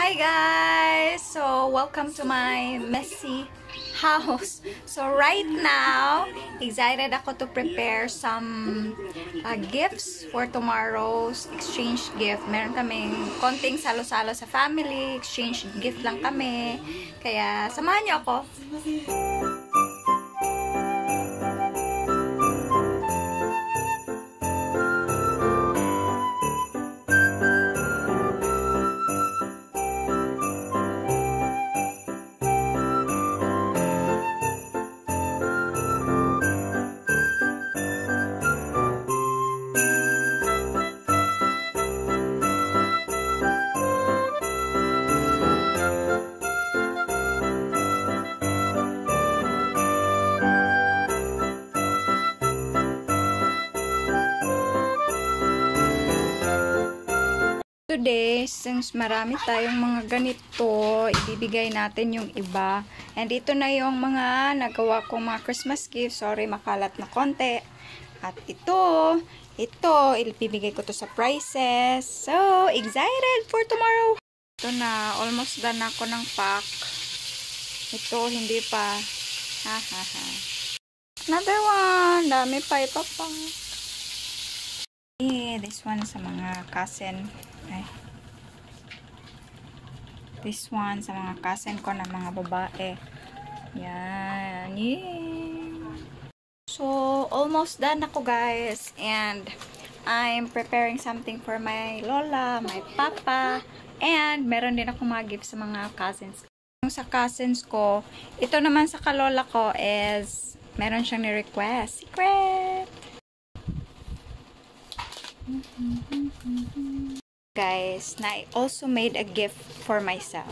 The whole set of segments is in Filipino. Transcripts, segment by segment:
Hi guys! So, welcome to my messy house. So, right now, excited ako to prepare some gifts for tomorrow's exchange gift. Meron kaming konting salo-salo sa family. Exchange gift lang kami. Kaya, samahan niyo ako. Today, since marami tayong mga ganito, ibibigay natin yung iba. And ito na yung mga nagawa kong mga Christmas gift. Sorry, makalat na konti. At ito, ibibigay ko to sa prizes. So, excited for tomorrow. Ito na, almost done ako ng pack. Ito, hindi pa. Another one. Dami pa ipapak. This one sa mga cousin. This one sa mga cousin ko na mga babae. Yan. Yeah. So, almost done ako guys. And, I'm preparing something for my lola, my papa. And, meron din ako mga gifts sa mga cousins. Yung sa cousins ko, ito naman sa kalola ko is, meron siyang ni-request. Secret! Guys, na I also made a gift for myself.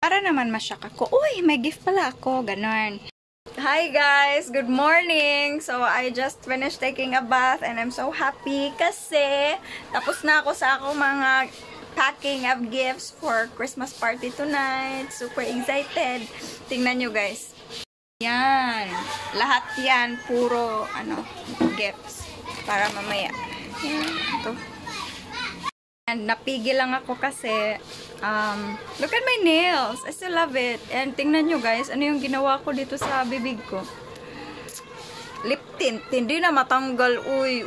Para naman masyak ako. Uy, may gift pala ako. Ganon. Hi guys! Good morning! So, I just finished taking a bath and I'm so happy kasi tapos na ako sa akong mga packing of gifts for Christmas party tonight. Super excited. Tingnan nyo guys. Yan. Lahat yan. Puro, gifts. Para mamaya. Yan. Ito. And napigil lang ako kasi, look at my nails. I still love it. And tingnan nyo guys, ano yung ginawa ko dito sa bibig ko. Lip tint. Hindi na matanggal. Uy.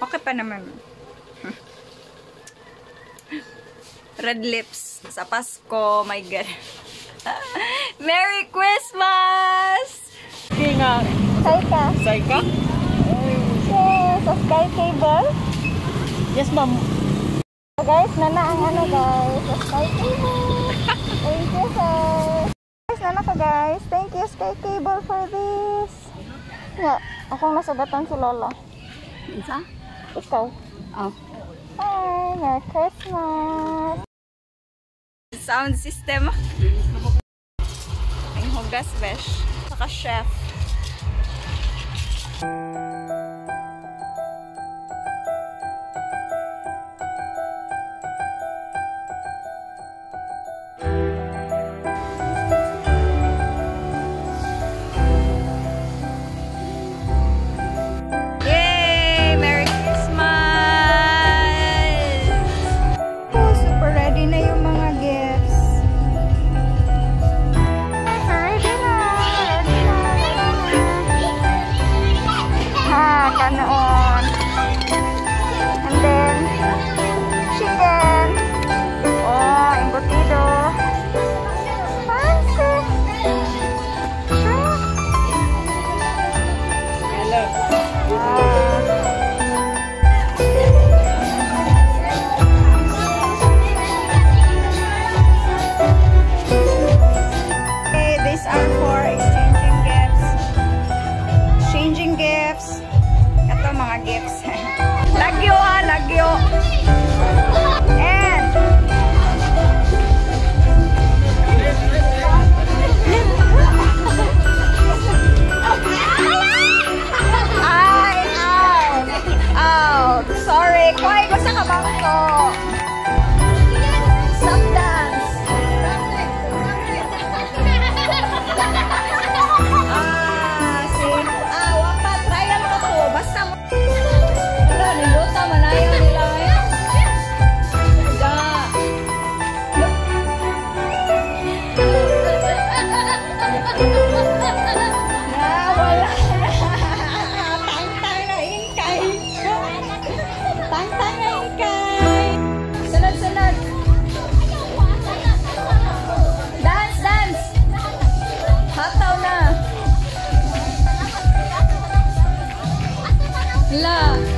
Okay pa naman. Red lips. Sa Pasko. My God. Merry Christmas! Tinga. Saika? Sa Sky Cable. Yes, ma'am. So guys, nana ang guys. Sa Sky Cable. Thank you, sir. Guys, nana ka guys. Thank you, Sky Cable, for this. Yeah, akong nasagatan si Lola. Isa? Ikaw. Oh. Hi, Merry Christmas. Sound system. Ang hugas, besh. Saka chef. Gifts. Lagyo ha, lagyo. And sorry. Kuhay ko sa kabangko. Some dance. Wapat. Trial ko to. Basta mo. Niluto man Hala.